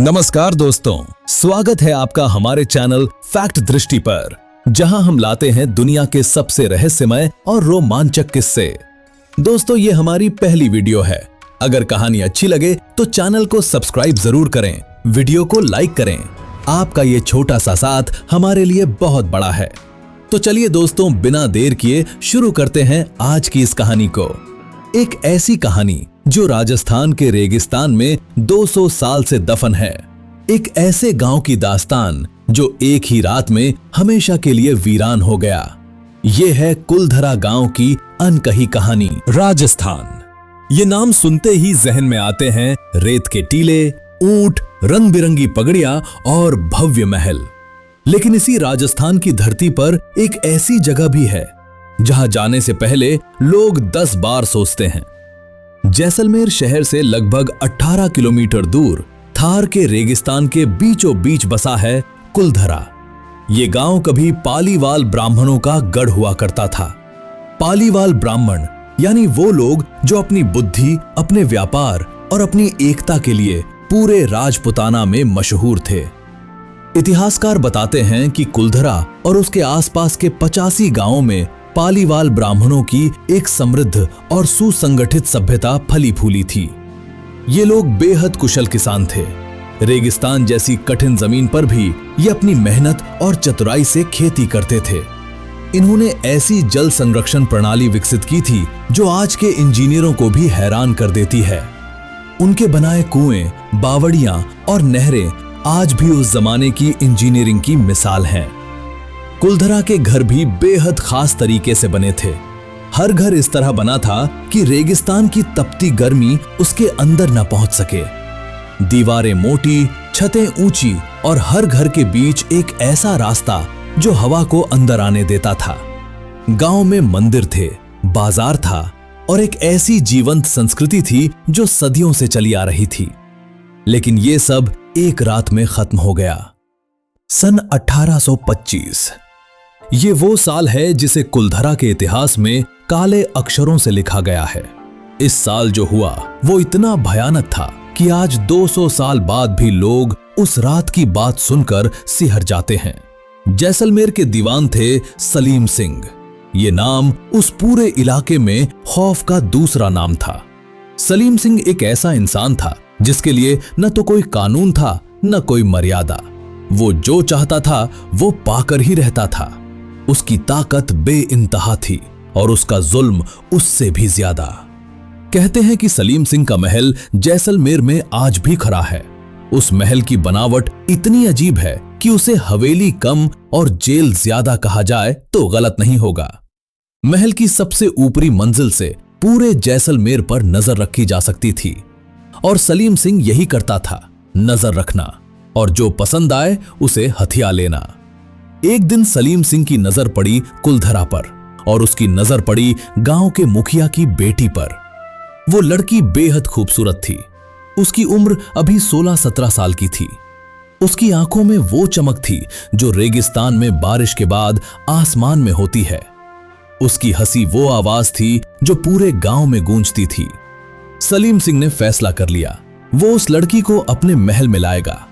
नमस्कार दोस्तों, स्वागत है आपका हमारे चैनल फैक्ट दृष्टि पर, जहां हम लाते हैं दुनिया के सबसे रहस्यमय और रोमांचक किस्से। दोस्तों, ये हमारी पहली वीडियो है। अगर कहानी अच्छी लगे तो चैनल को सब्सक्राइब जरूर करें, वीडियो को लाइक करें। आपका ये छोटा सा साथ हमारे लिए बहुत बड़ा है। तो चलिए दोस्तों, बिना देर किए शुरू करते हैं आज की इस कहानी को। एक ऐसी कहानी जो राजस्थान के रेगिस्तान में 200 साल से दफन है। एक ऐसे गांव की दास्तान जो एक ही रात में हमेशा के लिए वीरान हो गया। ये है कुलधरा गांव की अनकही कहानी। राजस्थान, ये नाम सुनते ही जहन में आते हैं रेत के टीले, ऊंट, रंग बिरंगी पगड़ियां और भव्य महल। लेकिन इसी राजस्थान की धरती पर एक ऐसी जगह भी है जहां जाने से पहले लोग 10 बार सोचते हैं। जैसलमेर शहर से लगभग 18 किलोमीटर दूर थार के रेगिस्तान के बीचों बीच बसा है कुलधरा। ये गांव कभी पालीवाल ब्राह्मणों का गढ़ हुआ करता था। पालीवाल ब्राह्मण यानी वो लोग जो अपनी बुद्धि, अपने व्यापार और अपनी एकता के लिए पूरे राजपुताना में मशहूर थे। इतिहासकार बताते हैं कि कुलधरा और उसके आसपास के 85 गांवों में पालीवाल ब्राह्मणों की एक समृद्ध और सुसंगठित सभ्यता फली फूली थी। ये लोग बेहद कुशल किसान थे। रेगिस्तान जैसी कठिन जमीन पर भी ये अपनी मेहनत और चतुराई से खेती करते थे। इन्होंने ऐसी जल संरक्षण प्रणाली विकसित की थी जो आज के इंजीनियरों को भी हैरान कर देती है। उनके बनाए कुएं, बावड़ियां और नहरें आज भी उस जमाने की इंजीनियरिंग की मिसाल हैं। कुलधरा के घर भी बेहद खास तरीके से बने थे। हर घर इस तरह बना था कि रेगिस्तान की तपती गर्मी उसके अंदर न पहुंच सके। दीवारें मोटी, छतें ऊंची और हर घर के बीच एक ऐसा रास्ता जो हवा को अंदर आने देता था। गांव में मंदिर थे, बाजार था और एक ऐसी जीवंत संस्कृति थी जो सदियों से चली आ रही थी। लेकिन ये सब एक रात में खत्म हो गया। सन 1825 ये वो साल है जिसे कुलधरा के इतिहास में काले अक्षरों से लिखा गया है। इस साल जो हुआ वो इतना भयानक था कि आज 200 साल बाद भी लोग उस रात की बात सुनकर सिहर जाते हैं। जैसलमेर के दीवान थे सलीम सिंह। ये नाम उस पूरे इलाके में खौफ का दूसरा नाम था। सलीम सिंह एक ऐसा इंसान था जिसके लिए न तो कोई कानून था न कोई मर्यादा। वो जो चाहता था वो पाकर ही रहता था। उसकी ताकत बेइंतहा थी और उसका जुल्म उससे भी ज्यादा। कहते हैं कि सलीम सिंह का महल जैसलमेर में आज भी खड़ा है। उस महल की बनावट इतनी अजीब है कि उसे हवेली कम और जेल ज्यादा कहा जाए तो गलत नहीं होगा। महल की सबसे ऊपरी मंजिल से पूरे जैसलमेर पर नजर रखी जा सकती थी और सलीम सिंह यही करता था, नजर रखना और जो पसंद आए उसे हथिया लेना। एक दिन सलीम सिंह की नजर पड़ी कुलधरा पर और उसकी नजर पड़ी गांव के मुखिया की बेटी पर। वो लड़की बेहद खूबसूरत थी। उसकी उम्र अभी 16-17 साल की थी। उसकी आंखों में वो चमक थी जो रेगिस्तान में बारिश के बाद आसमान में होती है। उसकी हंसी वो आवाज थी जो पूरे गांव में गूंजती थी। सलीम सिंह ने फैसला कर लिया, वो उस लड़की को अपने महल में लाएगा।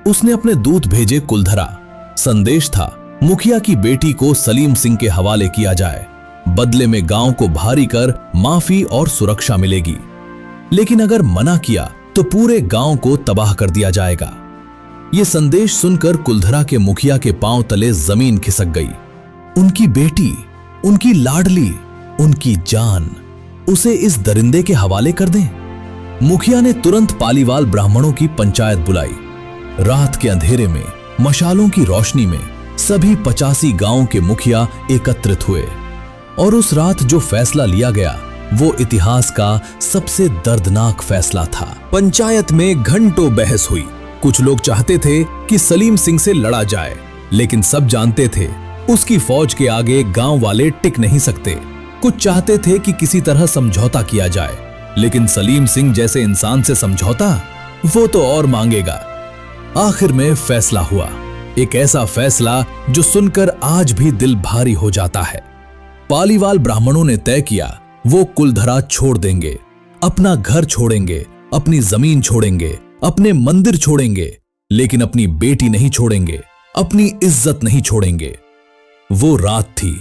उसने अपने दूत भेजे कुलधरा। संदेश था मुखिया की बेटी को सलीम सिंह के हवाले किया जाए, बदले में गांव को भारी कर माफी और सुरक्षा मिलेगी। लेकिन अगर मना किया तो पूरे गांव को तबाह कर दिया जाएगा। यह संदेश सुनकर कुलधरा के मुखिया के पांव तले जमीन खिसक गई। उनकी बेटी, उनकी लाडली, उनकी जान, उसे इस दरिंदे के हवाले कर दें। मुखिया ने तुरंत पालीवाल ब्राह्मणों की पंचायत बुलाई। रात के अंधेरे में मशालों की रोशनी में सभी 85 गांव के मुखिया एकत्रित हुए और उस रात जो फैसला लिया गया वो इतिहास का सबसे दर्दनाक फैसला था। पंचायत में घंटों बहस हुई। कुछ लोग चाहते थे कि सलीम सिंह से लड़ा जाए, लेकिन सब जानते थे उसकी फौज के आगे गांव वाले टिक नहीं सकते। कुछ चाहते थे कि किसी तरह समझौता किया जाए, लेकिन सलीम सिंह जैसे इंसान से समझौता, वो तो और मांगेगा। आखिर में फैसला हुआ, एक ऐसा फैसला जो सुनकर आज भी दिल भारी हो जाता है। पालीवाल ब्राह्मणों ने तय किया वो कुलधरा छोड़ देंगे, अपना घर छोड़ेंगे, अपनी जमीन छोड़ेंगे अपने मंदिर छोड़ेंगे, लेकिन अपनी बेटी नहीं छोड़ेंगे, अपनी इज्जत नहीं छोड़ेंगे। वो रात थी,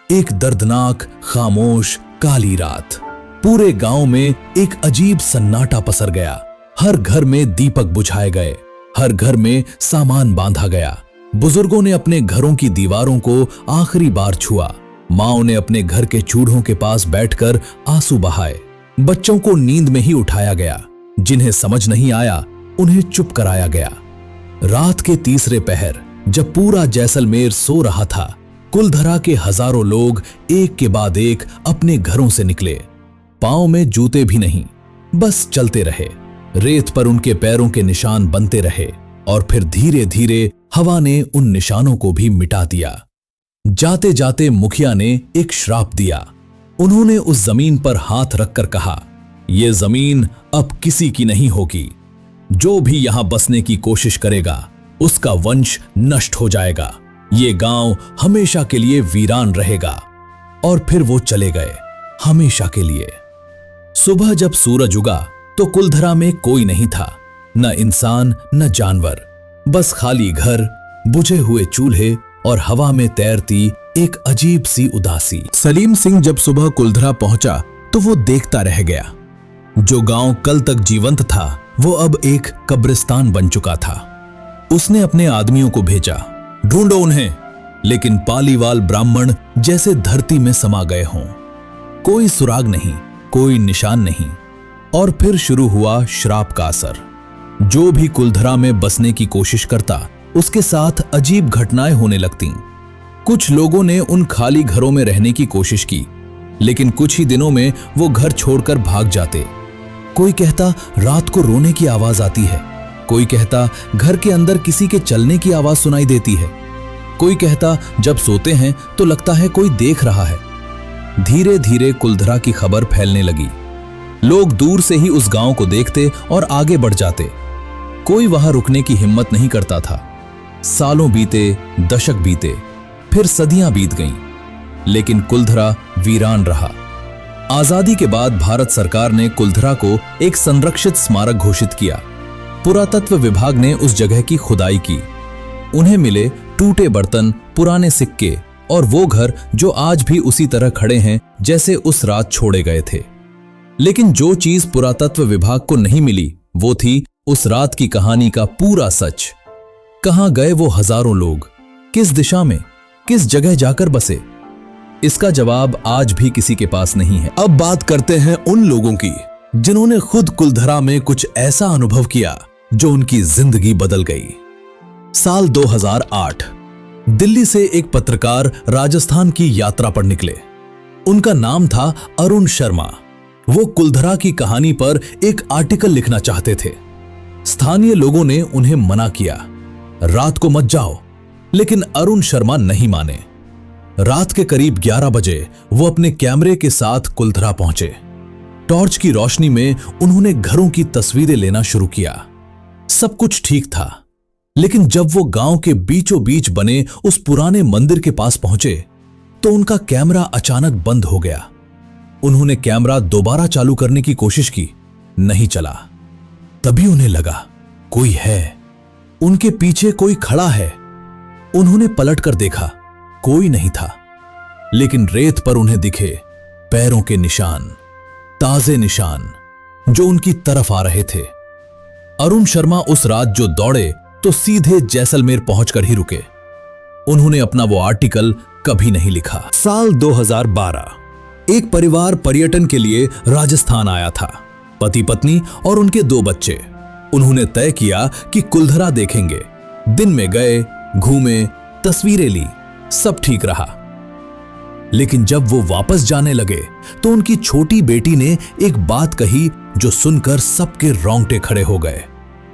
एक दर्दनाक, खामोश, काली रात। पूरे गांव में एक अजीब सन्नाटा पसर गया। हर घर में दीपक बुझाए गए, हर घर में सामान बांधा गया। बुजुर्गों ने अपने घरों की दीवारों को आखिरी बार छुआ। माओं ने अपने घर के चूल्हों के पास बैठकर आंसू बहाए। बच्चों को नींद में ही उठाया गया। जिन्हें समझ नहीं आया, उन्हें चुप कराया गया। रात के तीसरे पहर, जब पूरा जैसलमेर सो रहा था, कुलधरा के हजारों लोग एक के बाद एक अपने घरों से निकले। पांव में जूते भी नहीं, बस चलते रहे। रेत पर उनके पैरों के निशान बनते रहे और फिर धीरे धीरे हवा ने उन निशानों को भी मिटा दिया। जाते जाते मुखिया ने एक श्राप दिया। उन्होंने उस जमीन पर हाथ रखकर कहा, यह जमीन अब किसी की नहीं होगी। जो भी यहां बसने की कोशिश करेगा, उसका वंश नष्ट हो जाएगा। ये गांव हमेशा के लिए वीरान रहेगा। और फिर वो चले गए, हमेशा के लिए। सुबह जब सूरज उगा तो कुलधरा में कोई नहीं था, न इंसान न जानवर, बस खाली घर, बुझे हुए चूल्हे और हवा में तैरती एक अजीब सी उदासी। सलीम सिंह जब सुबह कुलधरा पहुंचा तो वो देखता रह गया। जो गांव कल तक जीवंत था, वो अब एक कब्रिस्तान बन चुका था। उसने अपने आदमियों को भेजा, ढूंढो उन्हें, लेकिन पालीवाल ब्राह्मण जैसे धरती में समा गए हों। कोई सुराग नहीं, कोई निशान नहीं। और फिर शुरू हुआ श्राप का असर। जो भी कुलधरा में बसने की कोशिश करता, उसके साथ अजीब घटनाएं होने लगतीं। कुछ लोगों ने उन खाली घरों में रहने की कोशिश की, लेकिन कुछ ही दिनों में वो घर छोड़कर भाग जाते। कोई कहता रात को रोने की आवाज आती है, कोई कहता घर के अंदर किसी के चलने की आवाज सुनाई देती है, कोई कहता जब सोते हैं तो लगता है कोई देख रहा है। धीरे धीरे कुलधरा की खबर फैलने लगी। लोग दूर से ही उस गांव को देखते और आगे बढ़ जाते। कोई वहां रुकने की हिम्मत नहीं करता था। सालों बीते, दशक बीते, फिर सदियां बीत गईं, लेकिन कुलधरा वीरान रहा। आजादी के बाद भारत सरकार ने कुलधरा को एक संरक्षित स्मारक घोषित किया। पुरातत्व विभाग ने उस जगह की खुदाई की। उन्हें मिले टूटे बर्तन, पुराने सिक्के और वो घर जो आज भी उसी तरह खड़े हैं जैसे उस रात छोड़े गए थे। लेकिन जो चीज पुरातत्व विभाग को नहीं मिली, वो थी उस रात की कहानी का पूरा सच। कहां गए वो हजारों लोग? किस दिशा में, किस जगह जाकर बसे? इसका जवाब आज भी किसी के पास नहीं है। अब बात करते हैं उन लोगों की जिन्होंने खुद कुलधरा में कुछ ऐसा अनुभव किया जो उनकी जिंदगी बदल गई। साल 2008, दिल्ली से एक पत्रकार राजस्थान की यात्रा पर निकले। उनका नाम था अरुण शर्मा। वो कुलधरा की कहानी पर एक आर्टिकल लिखना चाहते थे। स्थानीय लोगों ने उन्हें मना किया, रात को मत जाओ, लेकिन अरुण शर्मा नहीं माने। रात के करीब 11 बजे वो अपने कैमरे के साथ कुलधरा पहुंचे। टॉर्च की रोशनी में उन्होंने घरों की तस्वीरें लेना शुरू किया। सब कुछ ठीक था, लेकिन जब वो गांव के बीचों बीच बने उस पुराने मंदिर के पास पहुंचे तो उनका कैमरा अचानक बंद हो गया। उन्होंने कैमरा दोबारा चालू करने की कोशिश की, नहीं चला। तभी उन्हें लगा कोई है, उनके पीछे कोई खड़ा है। उन्होंने पलटकर देखा, कोई नहीं था, लेकिन रेत पर उन्हें दिखे पैरों के निशान, ताजे निशान जो उनकी तरफ आ रहे थे। अरुण शर्मा उस रात जो दौड़े तो सीधे जैसलमेर पहुंचकर ही रुके। उन्होंने अपना वो आर्टिकल कभी नहीं लिखा। साल 2012, एक परिवार पर्यटन के लिए राजस्थान आया था। पति पत्नी और उनके 2 बच्चे। उन्होंने तय किया कि कुलधरा देखेंगे। दिन में गए, घूमे, तस्वीरें ली, सब ठीक रहा। लेकिन जब वो वापस जाने लगे तो उनकी छोटी बेटी ने एक बात कही जो सुनकर सबके रोंगटे खड़े हो गए।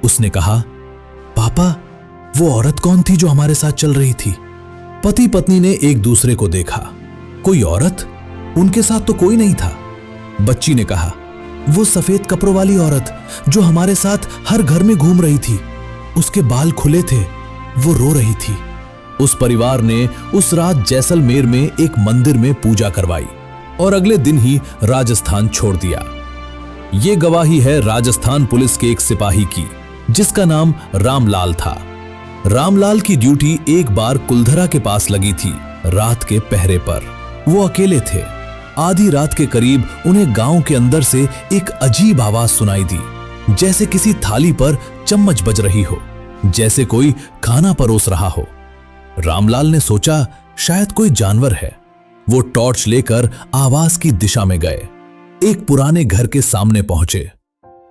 उसने कहा, पापा, वो औरत कौन थी जो हमारे साथ चल रही थी? पति पत्नी ने एक दूसरे को देखा। कोई औरत? उनके साथ तो कोई नहीं था। बच्ची ने कहा, वो सफेद कपड़ों वाली औरत जो हमारे साथ हर घर में घूम रही थी, उसके बाल खुले थे, वो रो रही थी। उस परिवार ने उस रात जैसलमेर में एक मंदिर में पूजा करवाई और अगले दिन ही राजस्थान छोड़ दिया। ये गवाही है राजस्थान पुलिस के एक सिपाही की, जिसका नाम रामलाल था। रामलाल की ड्यूटी एक बार कुलधरा के पास लगी थी, रात के पहरे पर। वो अकेले थे। आधी रात के करीब उन्हें गांव के अंदर से एक अजीब आवाज सुनाई दी, जैसे किसी थाली पर चम्मच बज रही हो, जैसे कोई खाना परोस रहा हो। रामलाल ने सोचा शायद कोई जानवर है। वो टॉर्च लेकर आवाज की दिशा में गए। एक पुराने घर के सामने पहुंचे।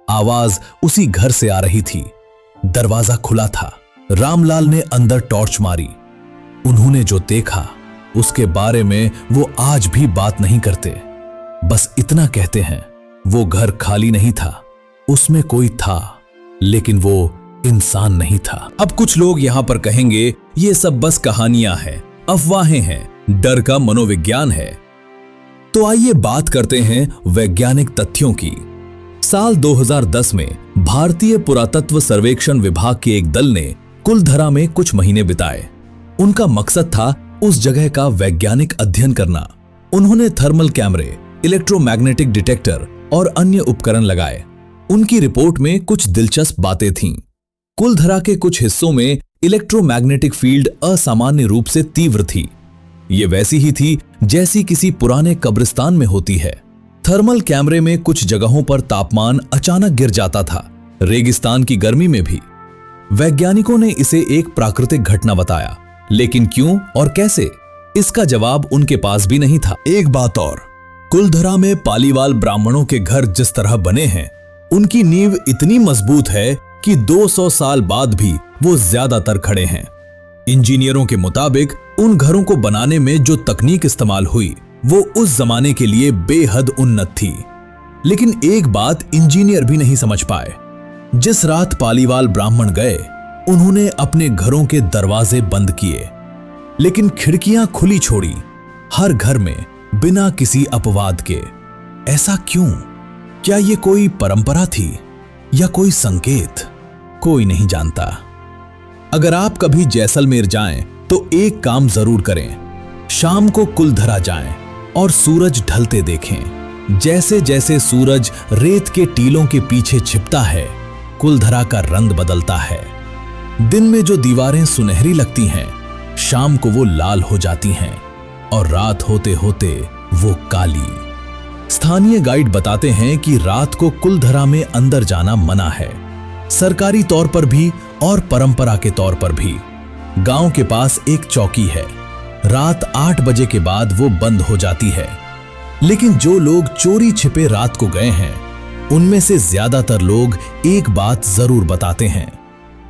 आवाज उसी घर से आ रही थी। दरवाजा खुला था। रामलाल ने अंदर टॉर्च मारी। उन्होंने जो देखा उसके बारे में वो आज भी बात नहीं करते। बस इतना कहते हैं, वो घर खाली नहीं था, उसमें कोई था, लेकिन वो इंसान नहीं था। अब कुछ लोग यहां पर कहेंगे ये सब बस कहानियां हैं, अफवाहें हैं, डर का मनोविज्ञान है। तो आइए बात करते हैं वैज्ञानिक तथ्यों की। साल 2010 में भारतीय पुरातत्व सर्वेक्षण विभाग के एक दल ने कुलधरा में कुछ महीने बिताए। उनका मकसद था उस जगह का वैज्ञानिक अध्ययन करना। उन्होंने थर्मल कैमरे, इलेक्ट्रोमैग्नेटिक डिटेक्टर और अन्य उपकरण लगाए। उनकी रिपोर्ट में कुछ दिलचस्प बातें थीं। कुलधरा के कुछ हिस्सों में इलेक्ट्रोमैग्नेटिक फील्ड असामान्य रूप से तीव्र थी। ये वैसी ही थी जैसी किसी पुराने कब्रिस्तान में होती है। थर्मल कैमरे में कुछ जगहों पर तापमान अचानक गिर जाता था, रेगिस्तान की गर्मी में भी। वैज्ञानिकों ने इसे एक प्राकृतिक घटना बताया, लेकिन क्यों और कैसे, इसका जवाब उनके पास भी नहीं था। एक बात और, कुलधरा में पालीवाल ब्राह्मणों के घर जिस तरह बने हैं, उनकी नींव इतनी मजबूत है कि 200 साल बाद भी वो ज्यादातर खड़े हैं। इंजीनियरों के मुताबिक उन घरों को बनाने में जो तकनीक इस्तेमाल हुई वो उस जमाने के लिए बेहद उन्नत थी। लेकिन एक बात इंजीनियर भी नहीं समझ पाए। जिस रात पालीवाल ब्राह्मण गए, उन्होंने अपने घरों के दरवाजे बंद किए, लेकिन खिड़कियां खुली छोड़ी, हर घर में, बिना किसी अपवाद के। ऐसा क्यों? क्या ये कोई परंपरा थी या कोई संकेत? कोई नहीं जानता। अगर आप कभी जैसलमेर जाएं तो एक काम जरूर करें, शाम को कुलधरा जाएं और सूरज ढलते देखें। जैसे जैसे सूरज रेत के टीलों के पीछे छिपता है, कुलधरा का रंग बदलता है। दिन में जो दीवारें सुनहरी लगती हैं, शाम को वो लाल हो जाती हैं और रात होते होते वो काली। स्थानीय गाइड बताते हैं कि रात को कुलधरा में अंदर जाना मना है, सरकारी तौर पर भी और परंपरा के तौर पर भी। गांव के पास एक चौकी है, रात 8 बजे के बाद वो बंद हो जाती है। लेकिन जो लोग चोरी छिपे रात को गए हैं, उनमें से ज्यादातर लोग एक बात जरूर बताते हैं।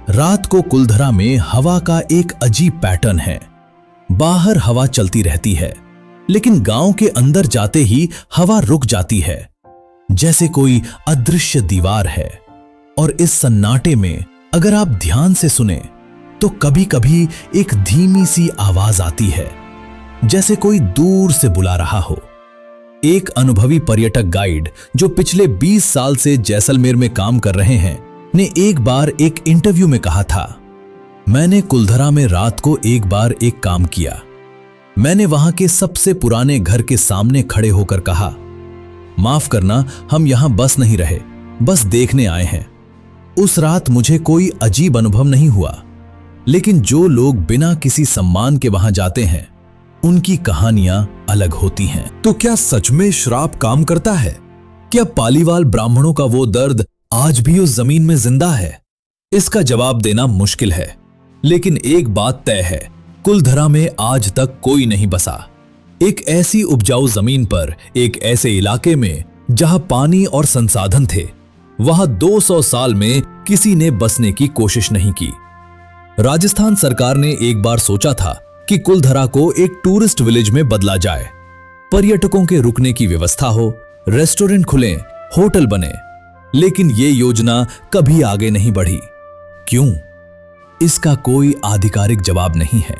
रात को कुलधरा में हवा का एक अजीब पैटर्न है। बाहर हवा चलती रहती है, लेकिन गांव के अंदर जाते ही हवा रुक जाती है, जैसे कोई अदृश्य दीवार है। और इस सन्नाटे में अगर आप ध्यान से सुने तो कभी कभी एक धीमी सी आवाज आती है, जैसे कोई दूर से बुला रहा हो। एक अनुभवी पर्यटक गाइड जो पिछले 20 साल से जैसलमेर में काम कर रहे हैं, ने एक बार एक इंटरव्यू में कहा था, मैंने कुलधरा में रात को एक बार एक काम किया। मैंने वहां के सबसे पुराने घर के सामने खड़े होकर कहा, माफ करना, हम यहां बस नहीं रहे, बस देखने आए हैं। उस रात मुझे कोई अजीब अनुभव नहीं हुआ, लेकिन जो लोग बिना किसी सम्मान के वहां जाते हैं, उनकी कहानियां अलग होती हैं। तो क्या सच में श्राप काम करता है? क्या पालीवाल ब्राह्मणों का वो दर्द आज भी उस जमीन में जिंदा है? इसका जवाब देना मुश्किल है, लेकिन एक बात तय है, कुलधरा में आज तक कोई नहीं बसा। एक ऐसी उपजाऊ जमीन पर, एक ऐसे इलाके में जहां पानी और संसाधन थे, वहां 200 साल में किसी ने बसने की कोशिश नहीं की। राजस्थान सरकार ने एक बार सोचा था कि कुलधरा को एक टूरिस्ट विलेज में बदला जाए। पर्यटकों के रुकने की व्यवस्था हो, रेस्टोरेंट खुलें, होटल बने, लेकिन ये योजना कभी आगे नहीं बढ़ी। क्यों? इसका कोई आधिकारिक जवाब नहीं है।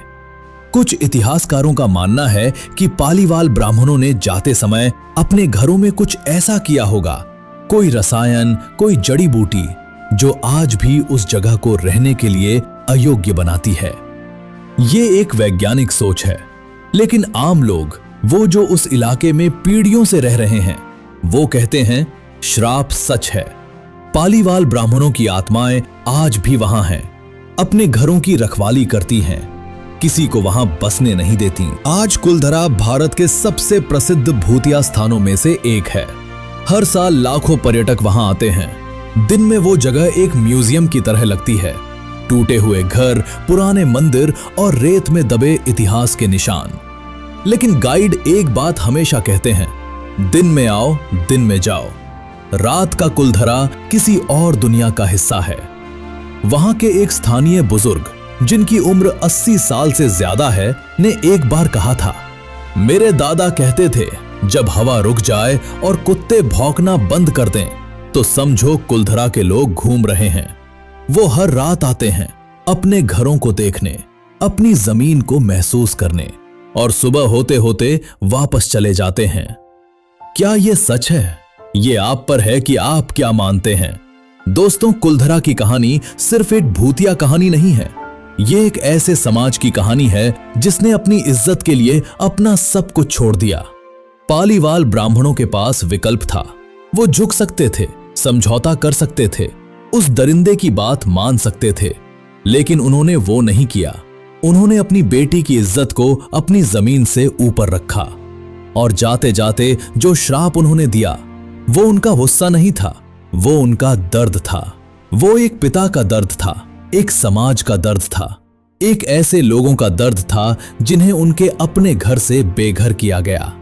कुछ इतिहासकारों का मानना है कि पालीवाल ब्राह्मणों ने जाते समय अपने घरों में कुछ ऐसा किया होगा, कोई रसायन, कोई जड़ी बूटी, जो आज भी उस जगह को रहने के लिए अयोग्य बनाती है। ये एक वैज्ञानिक सोच है, लेकिन आम लोग, वो जो उस इलाके में पीढ़ियों से रह रहे हैं, वो कहते हैं श्राप सच है। पालीवाल ब्राह्मणों की आत्माएं आज भी वहां हैं, अपने घरों की रखवाली करती हैं, किसी को वहां बसने नहीं देती। आज कुलधरा भारत के सबसे प्रसिद्ध भूतिया स्थानों में से एक है। हर साल लाखों पर्यटक वहां आते हैं। दिन में वो जगह एक म्यूजियम की तरह लगती है। टूटे हुए घर, पुराने मंदिर और रेत में दबे इतिहास के निशान। लेकिन गाइड एक बात हमेशा कहते हैं, दिन में आओ, दिन में जाओ। रात का कुलधरा किसी और दुनिया का हिस्सा है। वहां के एक स्थानीय बुजुर्ग, जिनकी उम्र 80 साल से ज्यादा है, ने एक बार कहा था, मेरे दादा कहते थे, जब हवा रुक जाए और कुत्ते भौंकना बंद कर दें, तो समझो कुलधरा के लोग घूम रहे हैं। वो हर रात आते हैं, अपने घरों को देखने, अपनी जमीन को महसूस करने, और सुबह होते होते वापस चले जाते हैं। क्या ये सच है? ये आप पर है कि आप क्या मानते हैं। दोस्तों, कुलधरा की कहानी सिर्फ एक भूतिया कहानी नहीं है। ये एक ऐसे समाज की कहानी है जिसने अपनी इज्जत के लिए अपना सब कुछ छोड़ दिया। पालीवाल ब्राह्मणों के पास विकल्प था। वो झुक सकते थे, समझौता कर सकते थे, उस दरिंदे की बात मान सकते थे, लेकिन उन्होंने वो नहीं किया। उन्होंने अपनी बेटी की इज्जत को अपनी जमीन से ऊपर रखा। और जाते जाते जो श्राप उन्होंने दिया, वो उनका गुस्सा नहीं था, वो उनका दर्द था। वो एक पिता का दर्द था, एक समाज का दर्द था, एक ऐसे लोगों का दर्द था जिन्हें उनके अपने घर से बेघर किया गया।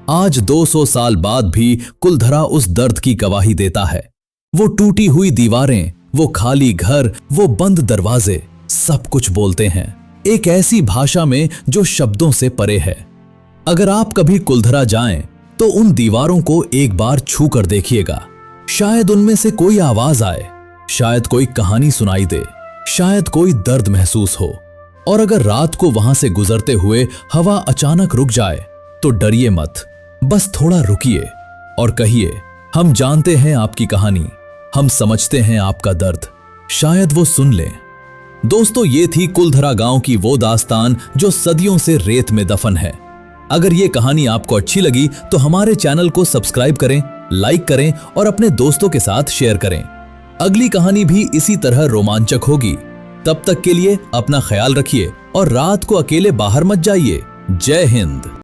आज 200 साल बाद भी कुलधरा उस दर्द की गवाही देता है। वो टूटी हुई दीवारें, वो खाली घर, वो बंद दरवाजे, सब कुछ बोलते हैं, एक ऐसी भाषा में जो शब्दों से परे है। अगर आप कभी कुलधरा जाएं, तो उन दीवारों को एक बार छू कर देखिएगा। शायद उनमें से कोई आवाज आए, शायद कोई कहानी सुनाई दे, शायद कोई दर्द महसूस हो। और अगर रात को वहां से गुजरते हुए हवा अचानक रुक जाए, तो डरिए मत, बस थोड़ा रुकिए और कहिए, हम जानते हैं आपकी कहानी, हम समझते हैं आपका दर्द, शायद वो सुन लें। दोस्तों, ये थी कुलधरा गांव की वो दास्तान जो सदियों से रेत में दफन है। अगर ये कहानी आपको अच्छी लगी तो हमारे चैनल को सब्सक्राइब करें, लाइक करें और अपने दोस्तों के साथ शेयर करें। अगली कहानी भी इसी तरह रोमांचक होगी। तब तक के लिए अपना ख्याल रखिए और रात को अकेले बाहर मत जाइए। जय हिंद।